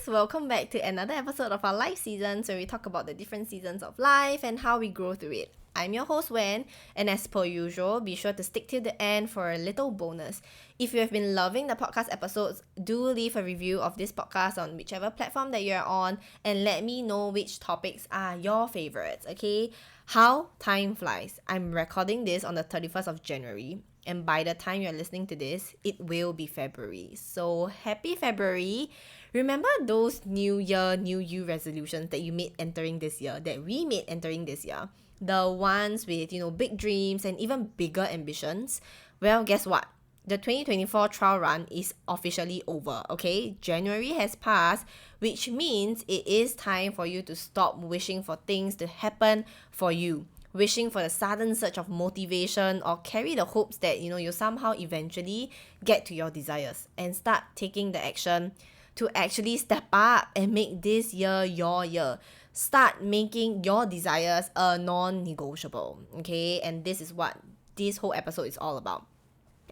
welcome back to another episode of our life seasons where we talk about the different seasons of life and how we grow through it. I'm your host Wen, and as per usual, be sure to stick till the end for a little bonus. If you have been loving the podcast episodes, do leave a review of this podcast on whichever platform that you're on and let me know which topics are your favorites, okay? How time flies. I'm recording this on the 31st of January, and by the time you're listening to this, it will be February. So happy February. Remember those New Year, New You resolutions that you made entering this year, that we made entering this year? The ones with, big dreams and even bigger ambitions? Well, guess what? The 2024 trial run is officially over, okay? January has passed, which means it is time for you to stop wishing for things to happen for you. Wishing for the sudden surge of motivation or carry the hopes that, you somehow eventually get to your desires and start taking the action to actually step up and make this year your year. Start making your desires a non-negotiable, okay? And this is what this whole episode is all about.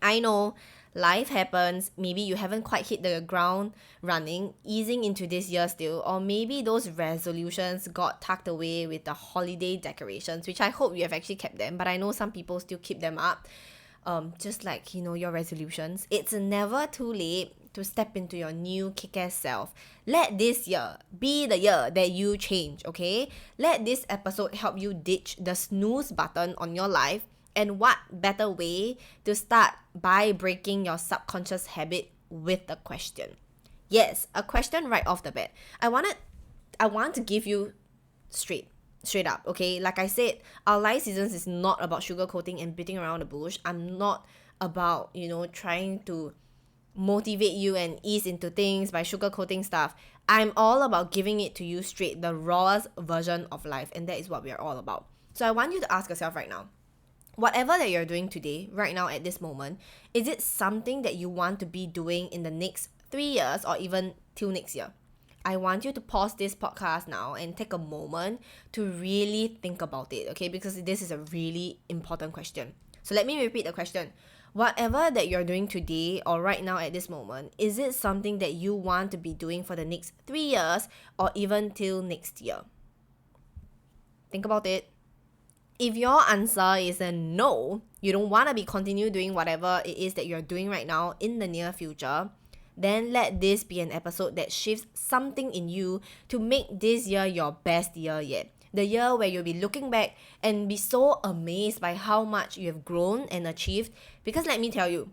I know life happens, maybe you haven't quite hit the ground running, easing into this year still, or maybe those resolutions got tucked away with the holiday decorations, which I hope you have actually kept them, but I know some people still keep them up. Just like, your resolutions. It's never too late to step into your new kick-ass self. Let this year be the year that you change, okay? Let this episode help you ditch the snooze button on your life. And what better way to start by breaking your subconscious habit with a question? Yes, a question right off the bat. I want to give you straight up, okay? Like I said, our life seasons is not about sugarcoating and beating around the bush. I'm not about, trying to motivate you and ease into things by sugarcoating stuff. I'm all about giving it to you straight, the rawest version of life, and that is what we are all about. So I want you to ask yourself right now, whatever that you're doing today, right now at this moment, is it something that you want to be doing in the next 3 years or even till next year? I want you to pause this podcast now and take a moment to really think about it, okay? Because this is a really important question. So let me repeat the question. Whatever that you're doing today or right now at this moment, is it something that you want to be doing for the next 3 years or even till next year? Think about it. If your answer is a no, you don't want to be continue doing whatever it is that you're doing right now in the near future, then let this be an episode that shifts something in you to make this year your best year yet. The year where you'll be looking back and be so amazed by how much you have grown and achieved. Because let me tell you,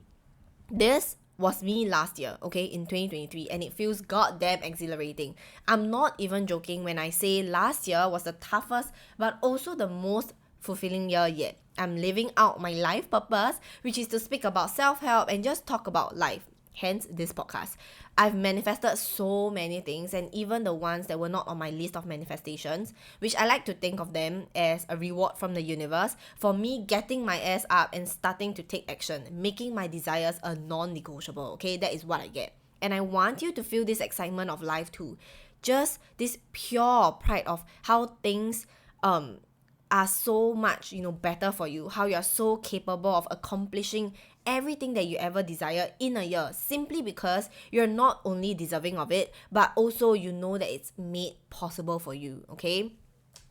this was me last year, okay, in 2023, and it feels goddamn exhilarating. I'm not even joking when I say last year was the toughest but also the most fulfilling year yet. I'm living out my life purpose, which is to speak about self-help and just talk about life. Hence this podcast. I've manifested so many things, and even the ones that were not on my list of manifestations, which I like to think of them as a reward from the universe for me getting my ass up and starting to take action, making my desires a non-negotiable, okay? That is what I get. And I want you to feel this excitement of life too. Just this pure pride of how things are so much, better for you, how you're so capable of accomplishing everything that you ever desire in a year, simply because you're not only deserving of it, but also you know that it's made possible for you, okay?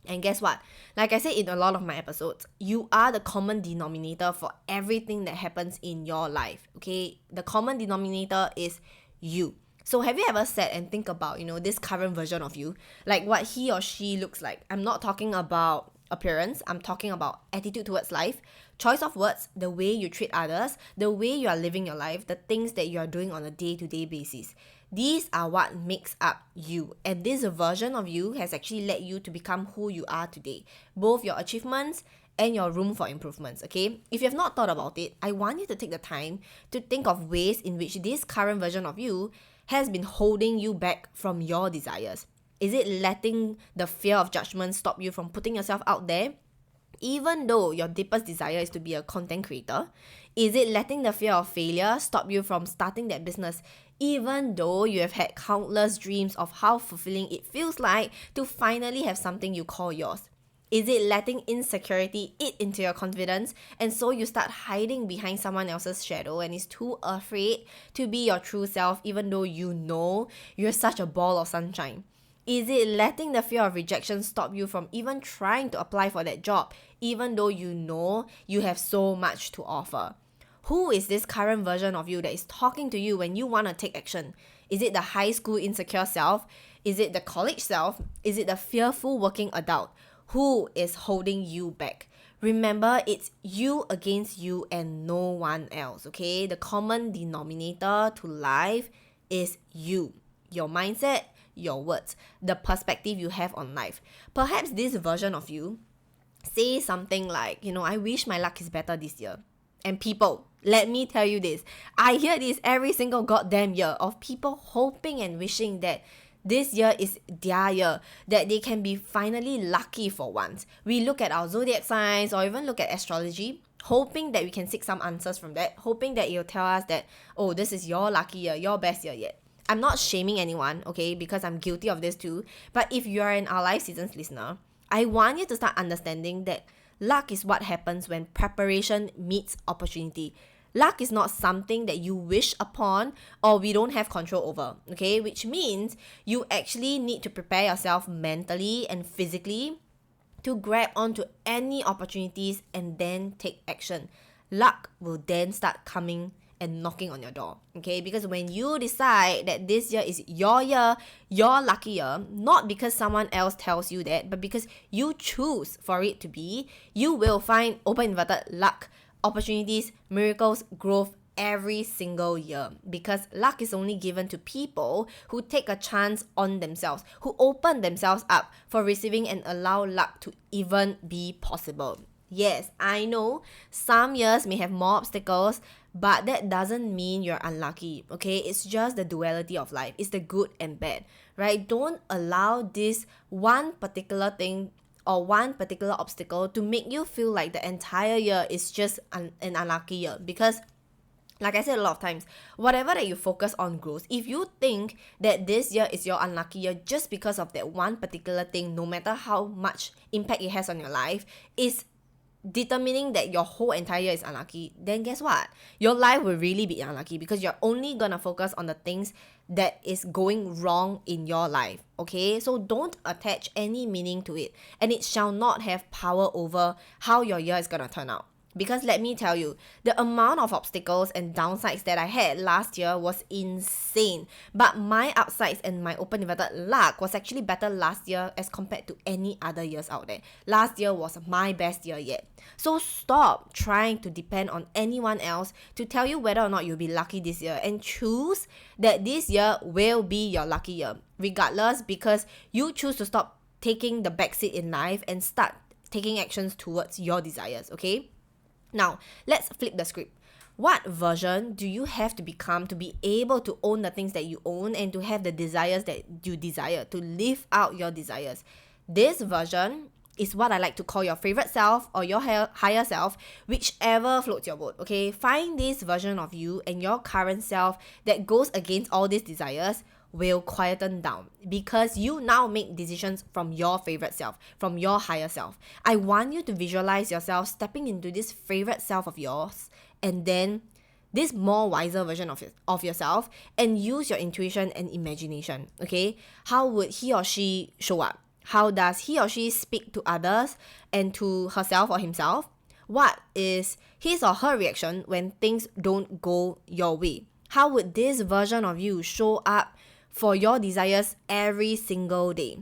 And guess what? Like I said in a lot of my episodes, you are the common denominator for everything that happens in your life, okay? The common denominator is you. So have you ever sat and think about, this current version of you, like what he or she looks like? I'm not talking about appearance, I'm talking about attitude towards life, choice of words, the way you treat others, the way you are living your life, the things that you are doing on a day-to-day basis. These are what makes up you, and this version of you has actually led you to become who you are today, both your achievements and your room for improvements, okay? If you have not thought about it, I want you to take the time to think of ways in which this current version of you has been holding you back from your desires. Is it letting the fear of judgment stop you from putting yourself out there, even though your deepest desire is to be a content creator? Is it letting the fear of failure stop you from starting that business, even though you have had countless dreams of how fulfilling it feels like to finally have something you call yours? Is it letting insecurity eat into your confidence and so you start hiding behind someone else's shadow and is too afraid to be your true self even though you know you're such a ball of sunshine? Is it letting the fear of rejection stop you from even trying to apply for that job even though you know you have so much to offer? Who is this current version of you that is talking to you when you want to take action? Is it the high school insecure self? Is it the college self? Is it the fearful working adult? Who is holding you back? Remember, it's you against you and no one else, okay? The common denominator to life is you. Your mindset, your words, the perspective you have on life. Perhaps this version of you say something like, I wish my luck is better this year. And people, let me tell you this, I hear this every single goddamn year of people hoping and wishing that this year is their year, that they can be finally lucky for once. We look at our zodiac signs or even look at astrology, hoping that we can seek some answers from that, hoping that it'll tell us that, oh, this is your lucky year, your best year yet. I'm not shaming anyone, okay, because I'm guilty of this too. But if you're an Our Life Seasons listener, I want you to start understanding that luck is what happens when preparation meets opportunity. Luck is not something that you wish upon or we don't have control over, okay? Which means you actually need to prepare yourself mentally and physically to grab onto any opportunities and then take action. Luck will then start coming and knocking on your door, okay? Because when you decide that this year is your year, your lucky year, not because someone else tells you that, but because you choose for it to be, you will find open inverted luck, opportunities, miracles, growth every single year. Because luck is only given to people who take a chance on themselves, who open themselves up for receiving and allow luck to even be possible. Yes, I know some years may have more obstacles, but that doesn't mean you're unlucky, okay? It's just the duality of life. It's the good and bad, right? Don't allow this one particular thing or one particular obstacle to make you feel like the entire year is just an unlucky year. Because like I said a lot of times, whatever that you focus on grows. If you think that this year is your unlucky year just because of that one particular thing, no matter how much impact it has on your life, is determining that your whole entire year is unlucky, then guess what? Your life will really be unlucky because you're only gonna focus on the things that is going wrong in your life, okay? So don't attach any meaning to it, and it shall not have power over how your year is gonna turn out. Because let me tell you, the amount of obstacles and downsides that I had last year was insane. But my upsides and my open inverted luck was actually better last year as compared to any other years out there. Last year was my best year yet. So stop trying to depend on anyone else to tell you whether or not you'll be lucky this year, and choose that this year will be your lucky year, regardless, because you choose to stop taking the backseat in life and start taking actions towards your desires, okay? Now, let's flip the script. What version do you have to become to be able to own the things that you own and to have the desires that you desire, to live out your desires? This version is what I like to call your favorite self or your higher self, whichever floats your boat, okay? Find this version of you and your current self that goes against all these desires will quieten down because you now make decisions from your favorite self, from your higher self. I want you to visualize yourself stepping into this favorite self of yours and then this more wiser version of yourself, and use your intuition and imagination, okay? How would he or she show up? How does he or she speak to others and to herself or himself? What is his or her reaction when things don't go your way? How would this version of you show up for your desires every single day?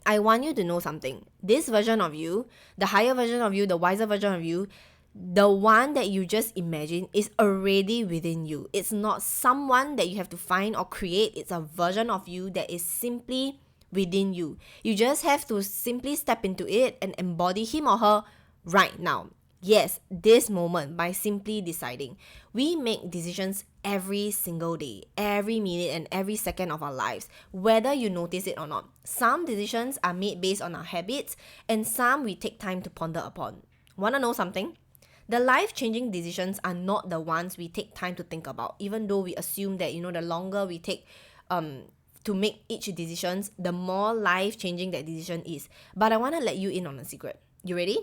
I want you to know something. This version of you, the higher version of you, the wiser version of you, the one that you just imagine is already within you. It's not someone that you have to find or create. It's a version of you that is simply within you. You just have to simply step into it and embody him or her right now. Yes, this moment, by simply deciding. We make decisions every single day, every minute and every second of our lives, whether you notice it or not. Some decisions are made based on our habits and some we take time to ponder upon. Wanna know something? The life-changing decisions are not the ones we take time to think about, even though we assume that, the longer we take to make each decision, the more life-changing that decision is. But I want to let you in on a secret. You ready?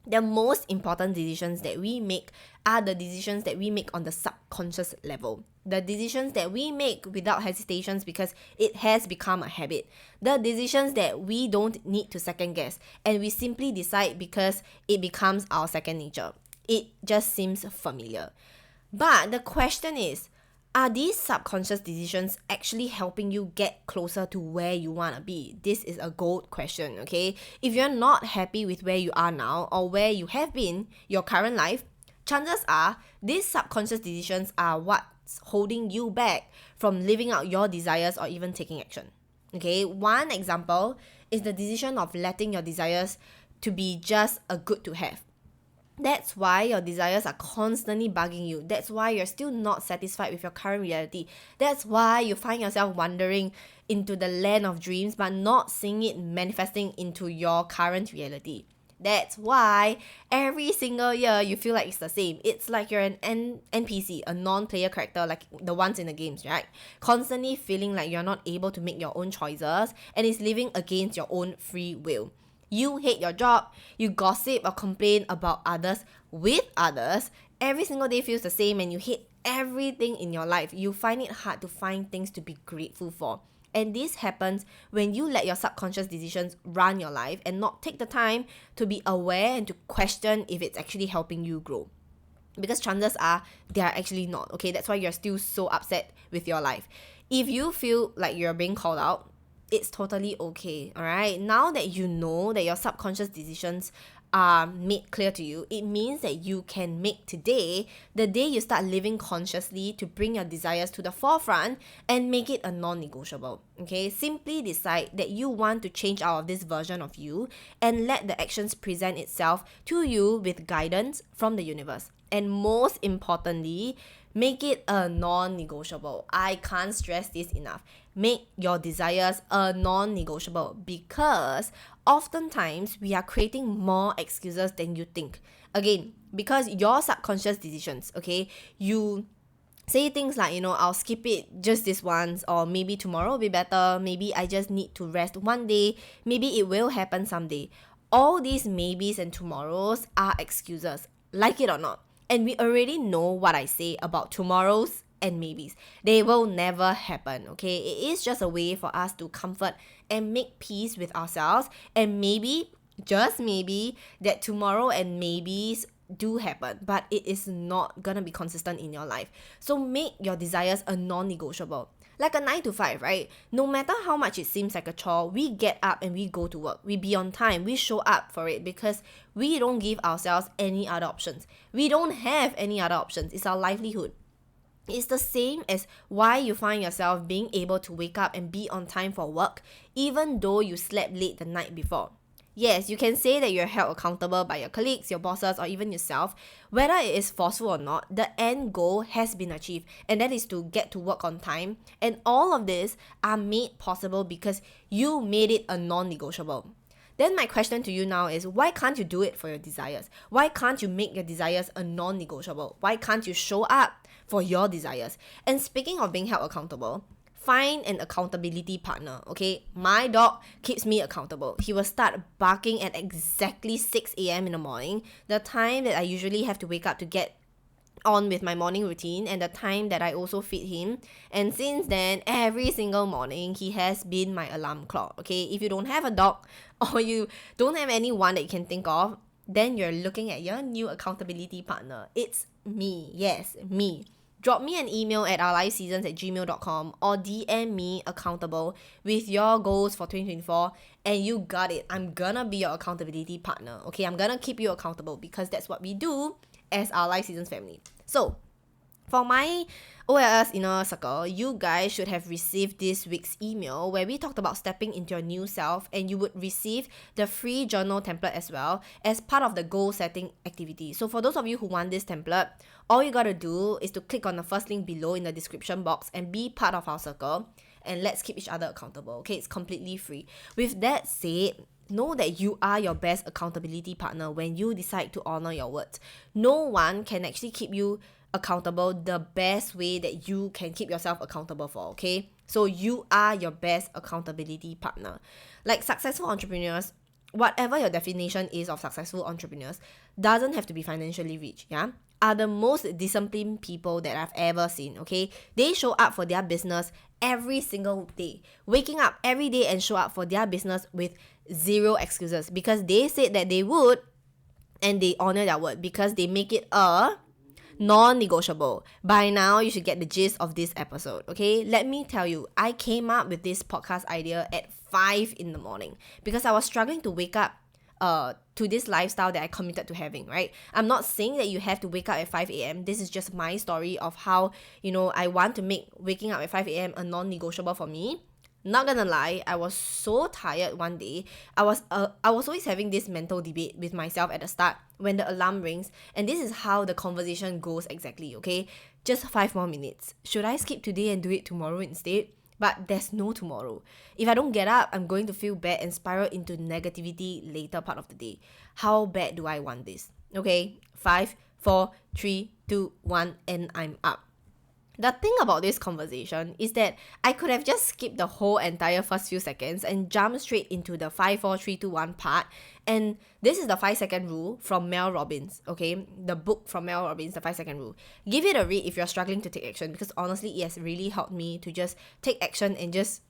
The most important decisions that we make are the decisions that we make on the subconscious level. The decisions that we make without hesitations because it has become a habit. The decisions that we don't need to second guess and we simply decide because it becomes our second nature. It just seems familiar. But the question is, are these subconscious decisions actually helping you get closer to where you want to be? This is a gold question, okay? If you're not happy with where you are now or where you have been, your current life, chances are these subconscious decisions are what's holding you back from living out your desires or even taking action. Okay, one example is the decision of letting your desires to be just a good to have. That's why your desires are constantly bugging you. That's why you're still not satisfied with your current reality. That's why you find yourself wandering into the land of dreams but not seeing it manifesting into your current reality. That's why every single year you feel like it's the same. It's like you're an NPC, a non-player character, like the ones in the games, right? Constantly feeling like you're not able to make your own choices and it's living against your own free will. You hate your job, you gossip or complain about others with others. Every single day feels the same and you hate everything in your life. You find it hard to find things to be grateful for. And this happens when you let your subconscious decisions run your life and not take the time to be aware and to question if it's actually helping you grow. Because chances are they are actually not, okay? That's why you're still so upset with your life. If you feel like you're being called out, it's totally okay, alright? Now that you know that your subconscious decisions are made clear to you, it means that you can make today the day you start living consciously to bring your desires to the forefront and make it a non-negotiable, okay? Simply decide that you want to change out of this version of you and let the actions present itself to you with guidance from the universe. And most importantly, make it a non-negotiable. I can't stress this enough. Make your desires a non-negotiable because oftentimes we are creating more excuses than you think. Again, because your subconscious decisions, okay, you say things like, I'll skip it just this once, or maybe tomorrow will be better, maybe I just need to rest one day, maybe it will happen someday. All these maybes and tomorrows are excuses, like it or not. And we already know what I say about tomorrows and maybes. They will never happen, okay? It is just a way for us to comfort and make peace with ourselves. And maybe, just maybe, that tomorrow and maybes do happen, but it is not gonna be consistent in your life. So make your desires a non-negotiable. Like a 9 to 5, right? No matter how much it seems like a chore, we get up and we go to work. We be on time. We show up for it because we don't give ourselves any other options. We don't have any other options. It's our livelihood. It's the same as why you find yourself being able to wake up and be on time for work even though you slept late the night before. Yes, you can say that you're held accountable by your colleagues, your bosses, or even yourself. Whether it is forceful or not, the end goal has been achieved, and that is to get to work on time. And all of this are made possible because you made it a non-negotiable. Then my question to you now is, why can't you do it for your desires? Why can't you make your desires a non-negotiable? Why can't you show up for your desires? And speaking of being held accountable, find an accountability partner, okay? My dog keeps me accountable. He will start barking at exactly 6 a.m. in the morning, the time that I usually have to wake up to get on with my morning routine and the time that I also feed him. And since then, every single morning, he has been my alarm clock, okay? If you don't have a dog or you don't have anyone that you can think of, then you're looking at your new accountability partner. It's me. Yes, me. Drop me an email at ourlifeseasons@gmail.com or DM me accountable with your goals for 2024 and you got it. I'm gonna be your accountability partner, okay? I'm gonna keep you accountable because that's what we do as our Life Seasons family. So, for my OLS inner circle, you guys should have received this week's email where we talked about stepping into your new self, and you would receive the free journal template as well as part of the goal setting activity. So for those of you who want this template, all you gotta do is to click on the first link below in the description box and be part of our circle, and let's keep each other accountable, okay? It's completely free. With that said, know that you are your best accountability partner when you decide to honor your words. No one can actually keep you accountable the best way that you can keep yourself accountable for, okay? So you are your best accountability partner. Like successful entrepreneurs, whatever your definition is of successful entrepreneurs, doesn't have to be financially rich, yeah? Are the most disciplined people that I've ever seen, okay? They show up for their business every single day, waking up every day and show up for their business with zero excuses because they said that they would and they honor their word because they make it a non-negotiable. By now, you should get the gist of this episode, okay? Let me tell you, I came up with this podcast idea at 5 in the morning because I was struggling to wake up to this lifestyle that I committed to having, right? I'm not saying that you have to wake up at 5 a.m. This is just my story of how, I want to make waking up at 5 a.m. a non-negotiable for me. Not gonna lie, I was so tired one day. I was always having this mental debate with myself at the start when the alarm rings, and this is how the conversation goes exactly, okay? Just 5 more minutes. Should I skip today and do it tomorrow instead? But there's no tomorrow. If I don't get up, I'm going to feel bad and spiral into negativity later part of the day. How bad do I want this? Okay, 5, 4, 3, 2, 1, and I'm up. The thing about this conversation is that I could have just skipped the whole entire first few seconds and jumped straight into the 5, 4, 3, 2, 1 part. And this is the 5-second rule from Mel Robbins, okay? The book from Mel Robbins, the 5-second rule. Give it a read if you're struggling to take action because honestly, it has really helped me to just take action and just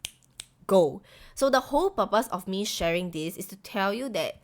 go. So the whole purpose of me sharing this is to tell you that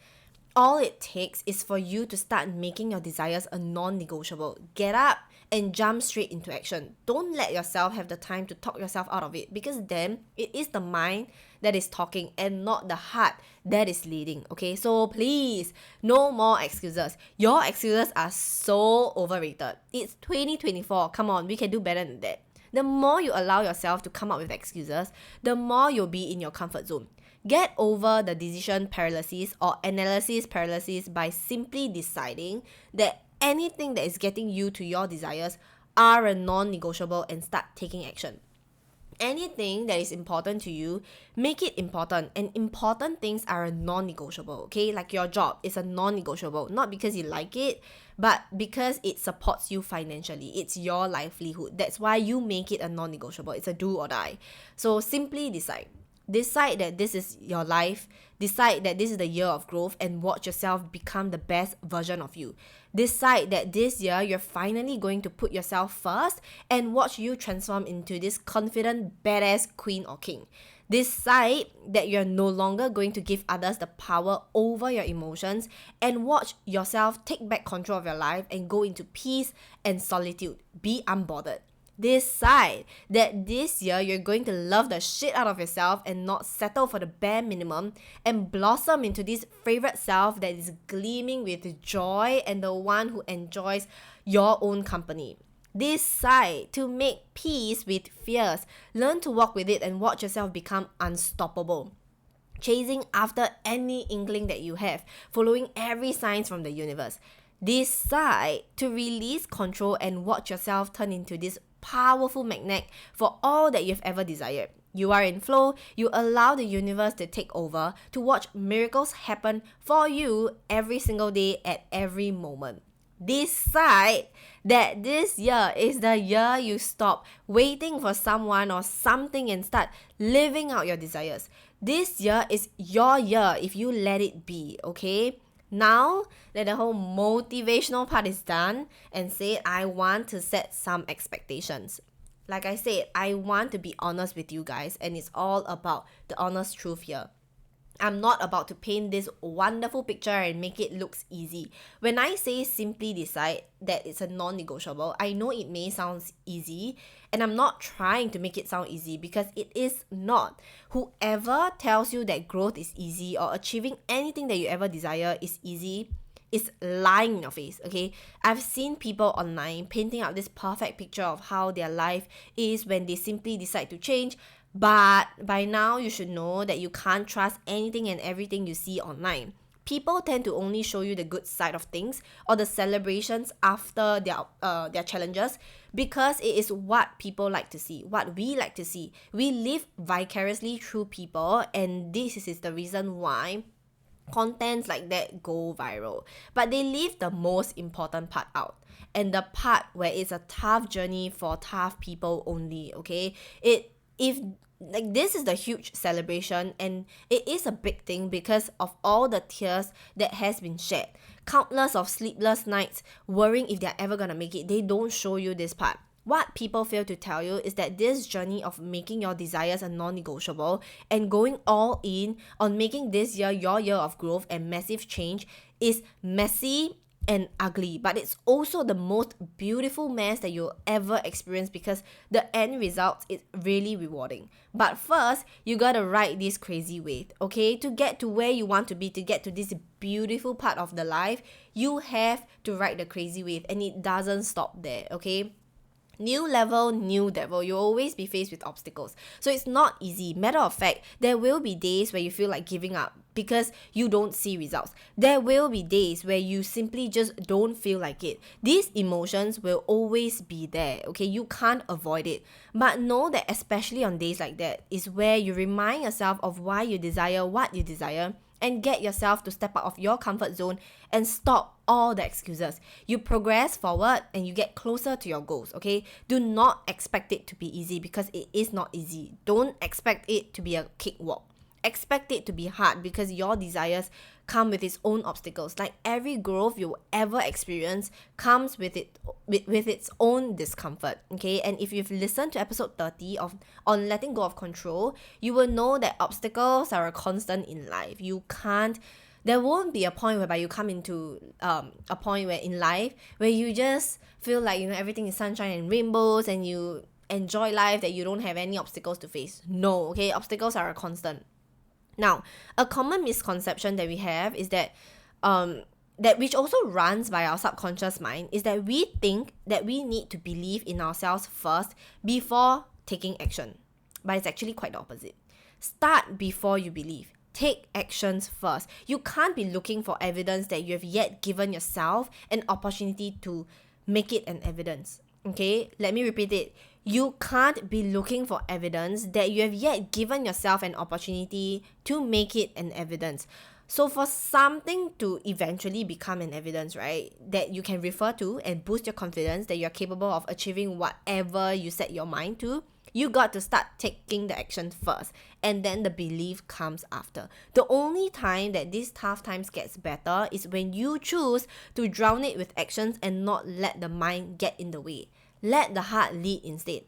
all it takes is for you to start making your desires a non-negotiable. Get up and jump straight into action. Don't let yourself have the time to talk yourself out of it because then it is the mind that is talking and not the heart that is leading, okay? So please, no more excuses. Your excuses are so overrated. It's 2024. Come on, we can do better than that. The more you allow yourself to come up with excuses, the more you'll be in your comfort zone. Get over the decision paralysis or analysis paralysis by simply deciding that anything that is getting you to your desires are a non-negotiable and start taking action. Anything that is important to you, make it important. And important things are a non-negotiable, okay? Like your job is a non-negotiable, not because you like it, but because it supports you financially. It's your livelihood. That's why you make it a non-negotiable. It's a do or die. So simply decide. Decide that this is your life. Decide that this is the year of growth and watch yourself become the best version of you. Decide that this year you're finally going to put yourself first and watch you transform into this confident, badass queen or king. Decide that you're no longer going to give others the power over your emotions and watch yourself take back control of your life and go into peace and solitude. Be unbothered. Decide that this year you're going to love the shit out of yourself and not settle for the bare minimum and blossom into this favorite self that is gleaming with joy and the one who enjoys your own company. Decide to make peace with fears. Learn to walk with it and watch yourself become unstoppable. Chasing after any inkling that you have, following every sign from the universe. Decide to release control and watch yourself turn into this powerful magnet for all that you've ever desired. You are in flow, you allow the universe to take over, to watch miracles happen for you every single day at every moment. Decide that this year is the year you stop waiting for someone or something and start living out your desires. This year is your year if you let it be, okay? Now that the whole motivational part is done and say I want to set some expectations. Like I said, I want to be honest with you guys and it's all about the honest truth here. I'm not about to paint this wonderful picture and make it look easy. When I say simply decide that it's a non-negotiable, I know it may sound easy and I'm not trying to make it sound easy because it is not. Whoever tells you that growth is easy or achieving anything that you ever desire is easy is lying in your face, okay? I've seen people online painting out this perfect picture of how their life is when they simply decide to change. But by now, you should know that you can't trust anything and everything you see online. People tend to only show you the good side of things or the celebrations after their challenges because it is what people like to see, what we like to see. We live vicariously through people, and this is the reason why contents like that go viral. But they leave the most important part out. And the part where it's a tough journey for tough people only, okay? if like this is the huge celebration, and it is a big thing because of all the tears that has been shed, countless of sleepless nights worrying if they're ever gonna make it. They don't show you this part. What people fail to tell you is that this journey of making your desires a non-negotiable and going all in on making this year your year of growth and massive change is messy and ugly, but it's also the most beautiful mess that you'll ever experience because the end result is really rewarding. But first, you gotta ride this crazy wave, okay? To get to where you want to be, to get to this beautiful part of the life, you have to ride the crazy wave, and it doesn't stop there, okay? New level, new devil. You'll always be faced with obstacles. So it's not easy. Matter of fact, there will be days where you feel like giving up because you don't see results. There will be days where you simply just don't feel like it. These emotions will always be there, okay? You can't avoid it. But know that especially on days like that is where you remind yourself of why you desire what you desire, and get yourself to step out of your comfort zone and stop all the excuses. You progress forward and you get closer to your goals, okay? Do not expect it to be easy because it is not easy. Don't expect it to be a cakewalk. Expect it to be hard because your desires come with its own obstacles. Like every growth you'll ever experience comes with its own discomfort, okay? And if you've listened to episode 30 on letting go of control, you will know that obstacles are a constant in life. There won't be a point whereby you come into a point where in life where you just feel like, everything is sunshine and rainbows and you enjoy life, that you don't have any obstacles to face. No, okay? Obstacles are a constant. Now, a common misconception that we have is that which also runs by our subconscious mind is that we think that we need to believe in ourselves first before taking action. But it's actually quite the opposite. Start before you believe. Take actions first. You can't be looking for evidence that you have yet given yourself an opportunity to make it an evidence. Okay, let me repeat it. You can't be looking for evidence that you have yet given yourself an opportunity to make it an evidence. So for something to eventually become an evidence, right, that you can refer to and boost your confidence that you're capable of achieving whatever you set your mind to, you got to start taking the action first, and then the belief comes after. The only time that these tough times gets better is when you choose to drown it with actions and not let the mind get in the way. Let the heart lead instead.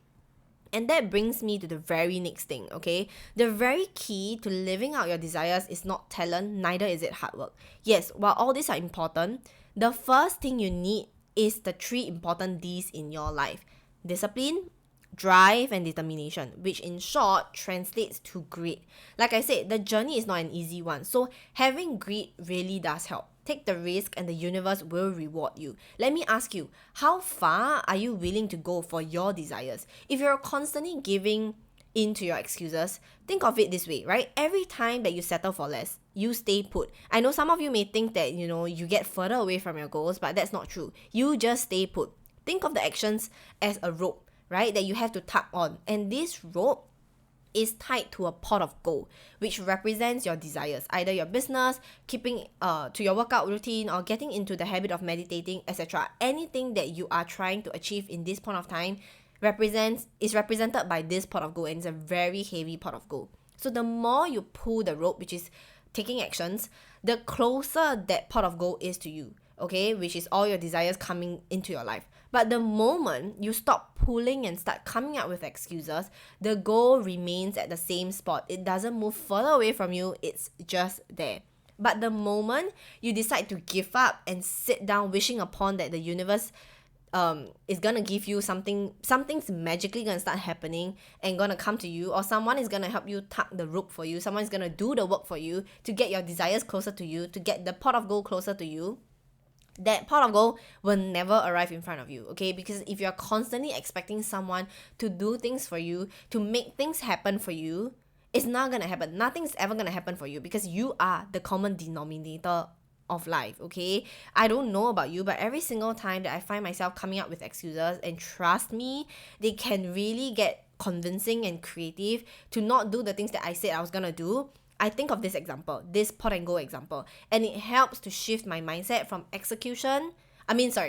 And that brings me to the very next thing, okay? The very key to living out your desires is not talent, neither is it hard work. Yes, while all these are important, the first thing you need is the 3 important Ds in your life: discipline, drive, and determination, which in short translates to grit. Like I said, the journey is not an easy one, so having grit really does help. Take the risk and the universe will reward you. Let me ask you, how far are you willing to go for your desires? If you're constantly giving into your excuses, think of it this way, right? Every time that you settle for less, you stay put. I know some of you may think that, you get further away from your goals, but that's not true. You just stay put. Think of the actions as a rope, right, that you have to tug on. And this rope is tied to a pot of gold, which represents your desires, either your business, keeping to your workout routine, or getting into the habit of meditating, etc. Anything that you are trying to achieve in this point of time is represented by this pot of gold, and it's a very heavy pot of gold. So the more you pull the rope, which is taking actions, the closer that pot of gold is to you, okay, which is all your desires coming into your life. But the moment you stop pulling and start coming up with excuses, the goal remains at the same spot. It doesn't move further away from you, it's just there. But the moment you decide to give up and sit down wishing upon that the universe is gonna give you something's magically gonna start happening and gonna come to you, or someone is gonna help you tug the rope for you, someone's gonna do the work for you to get your desires closer to you, to get the pot of gold closer to you, that pot of gold will never arrive in front of you, okay? Because if you're constantly expecting someone to do things for you, to make things happen for you, it's not gonna happen. Nothing's ever gonna happen for you because you are the common denominator of life, okay? I don't know about you, but every single time that I find myself coming up with excuses, and trust me, they can really get convincing and creative to not do the things that I said I was gonna do, I think of this example, this pot and go example, and it helps to shift my mindset from execution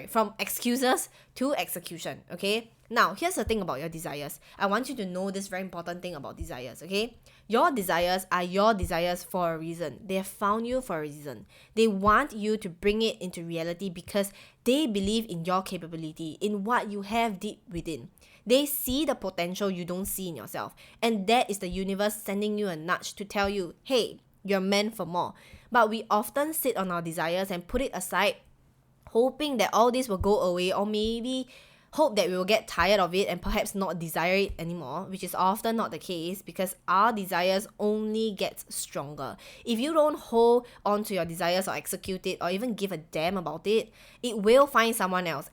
From excuses to execution, okay? Now, here's the thing about your desires. I want you to know this very important thing about desires, okay? Your desires are your desires for a reason. They have found you for a reason. They want you to bring it into reality because they believe in your capability, in what you have deep within. They see the potential you don't see in yourself. And that is the universe sending you a nudge to tell you, hey, you're meant for more. But we often sit on our desires and put it aside, hoping that all this will go away, or maybe hope that we will get tired of it and perhaps not desire it anymore, which is often not the case because our desires only get stronger. If you don't hold on to your desires or execute it or even give a damn about it, it will find someone else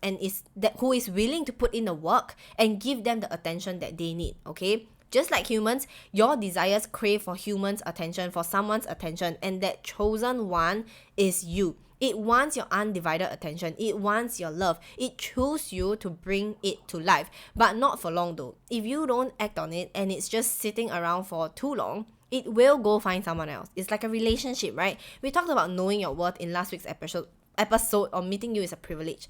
who is willing to put in the work and give them the attention that they need, okay? Just like humans, your desires crave for humans' attention, for someone's attention, and that chosen one is you. It wants your undivided attention. It wants your love. It chooses you to bring it to life, but not for long though. If you don't act on it and it's just sitting around for too long, it will go find someone else. It's like a relationship, right? We talked about knowing your worth in last week's episode on meeting you is a privilege,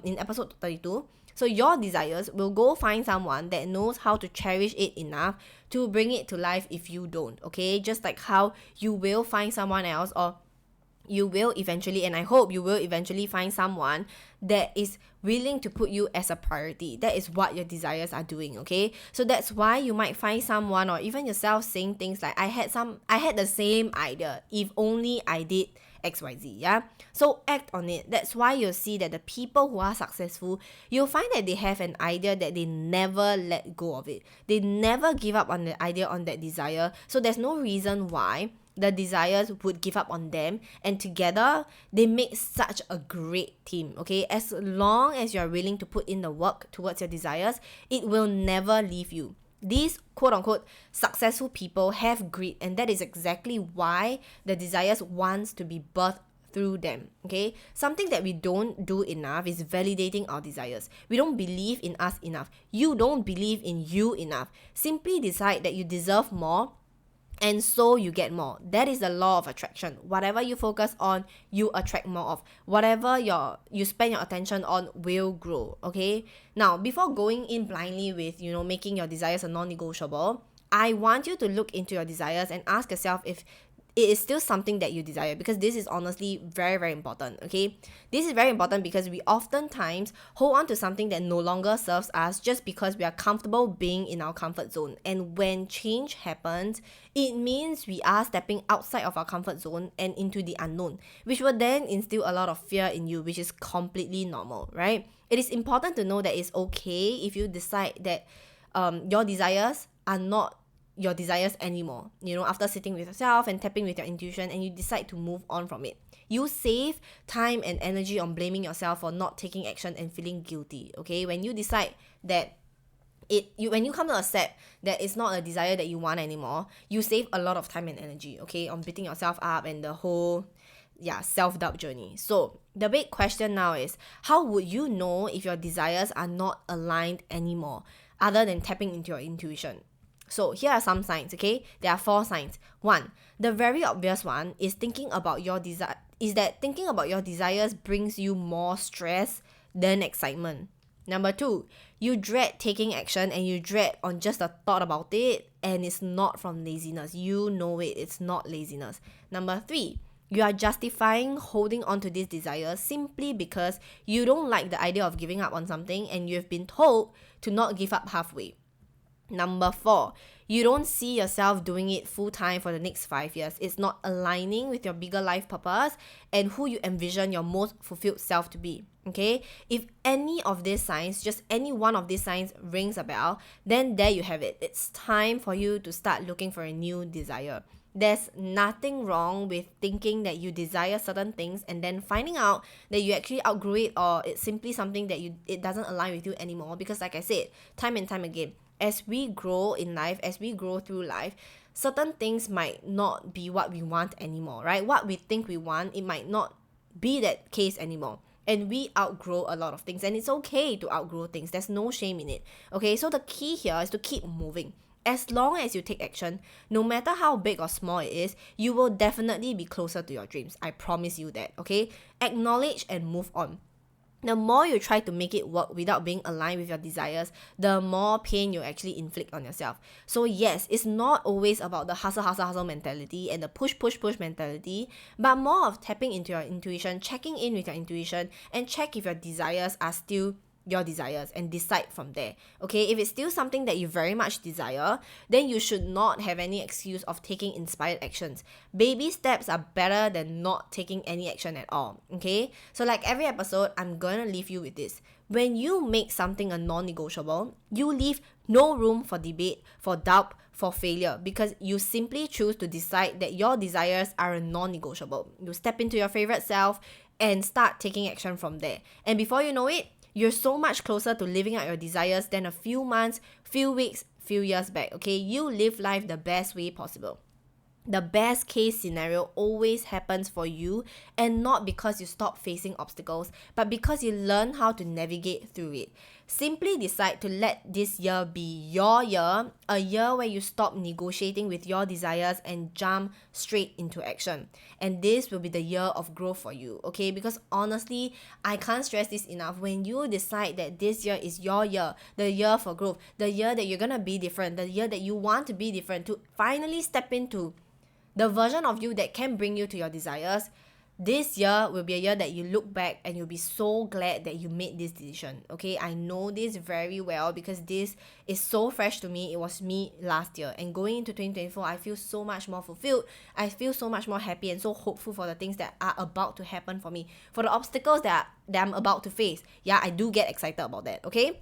in episode 32. So your desires will go find someone that knows how to cherish it enough to bring it to life if you don't, okay? Just like how you will find someone else, or you will eventually, and I hope you will eventually find someone that is willing to put you as a priority. That is what your desires are doing, okay? So that's why you might find someone or even yourself saying things like, I had the same idea, if only I did XYZ, yeah? So act on it. That's why you'll see that the people who are successful, you'll find that they have an idea that they never let go of it. They never give up on the idea, on that desire. So there's no reason why the desires would give up on them, and together they make such a great team, okay? As long as you're willing to put in the work towards your desires, it will never leave you. These quote-unquote successful people have grit, and that is exactly why the desires wants to be birthed through them, okay? Something that we don't do enough is validating our desires. We don't believe in us enough. You don't believe in you enough. Simply decide that you deserve more, and so you get more. That is the law of attraction. Whatever you focus on, you attract more of. Whatever you spend your attention on will grow, okay? Now, before going in blindly with, making your desires a non-negotiable, I want you to look into your desires and ask yourself if it is still something that you desire, because this is honestly very, very important, okay? This is very important because we oftentimes hold on to something that no longer serves us just because we are comfortable being in our comfort zone. And when change happens, it means we are stepping outside of our comfort zone and into the unknown, which will then instill a lot of fear in you, which is completely normal, right? It is important to know that it's okay if you decide that your desires are not your desires anymore, after sitting with yourself and tapping with your intuition, and you decide to move on from it. You save time and energy on blaming yourself for not taking action and feeling guilty, okay? When you decide that when you come to accept that it's not a desire that you want anymore, you save a lot of time and energy, okay, on beating yourself up and the whole self-doubt journey. So the big question now is, how would you know if your desires are not aligned anymore, other than tapping into your intuition? So here are some signs, okay? There are 4 signs. 1, the very obvious one is thinking about your desires brings you more stress than excitement. Number 2, you dread taking action, and you dread on just the thought about it, and it's not from laziness. You know it's not laziness. Number 3, you are justifying holding on to this desire simply because you don't like the idea of giving up on something, and you've been told to not give up halfway. Number 4, you don't see yourself doing it full-time for the next 5 years. It's not aligning with your bigger life purpose and who you envision your most fulfilled self to be, okay? If any of these signs, just any one of these signs rings a bell, then there you have it. It's time for you to start looking for a new desire. There's nothing wrong with thinking that you desire certain things and then finding out that you actually outgrew it, or it's simply something that it doesn't align with you anymore. Because like I said, time and time again, as we grow in life, as we grow through life, certain things might not be what we want anymore, right? What we think we want, it might not be that case anymore. And we outgrow a lot of things, and it's okay to outgrow things. There's no shame in it, okay? So the key here is to keep moving. As long as you take action, no matter how big or small it is, you will definitely be closer to your dreams. I promise you that, okay? Acknowledge and move on. the more you try to make it work without being aligned with your desires, the more pain you actually inflict on yourself. So yes, it's not always about the hustle mentality and the push mentality, but more of tapping into your intuition, checking in with your intuition, and check if your desires are still your desires and decide from there. Okay, if it's still something that you very much desire, then you should not have any excuse of taking inspired actions. Baby steps are better than not taking any action at all. Okay, so like every episode, I'm gonna leave you with this. When you make something a non-negotiable, you leave no room for debate, for doubt, for failure, because you simply choose to decide that your desires are a non-negotiable. You step into your favorite self and start taking action from there. And before you know it, you're so much closer to living out your desires than a few months, few weeks, few years back, okay? You live life the best way possible. The best case scenario always happens for you, and not because you stop facing obstacles, but because you learn how to navigate through it. Simply decide to let this year be your year, a year where you stop negotiating with your desires and jump straight into action. And this will be the year of growth for you, okay? Because honestly, I can't stress this enough. When you decide that this year is your year, the year for growth, the year that you're gonna be different, the year that you want to be different, to finally step into the version of you that can bring you to your desires, this year will be a year that you look back and you'll be so glad that you made this decision. Okay, I know this very well because this is so fresh to me. It was me last year, and going into 2024, I feel so much more fulfilled. I feel so much more happy and so hopeful for the things that are about to happen for me, for the obstacles that I'm about to face. Yeah, I do get excited about that. Okay,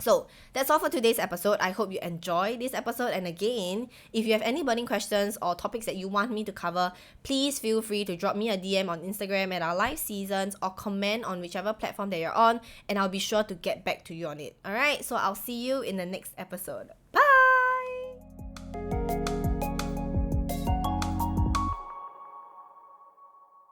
so that's all for today's episode. I hope you enjoyed this episode. And again, if you have any burning questions or topics that you want me to cover, please feel free to drop me a DM on Instagram at our live seasons, or comment on whichever platform that you're on, and I'll be sure to get back to you on it. Alright, so I'll see you in the next episode.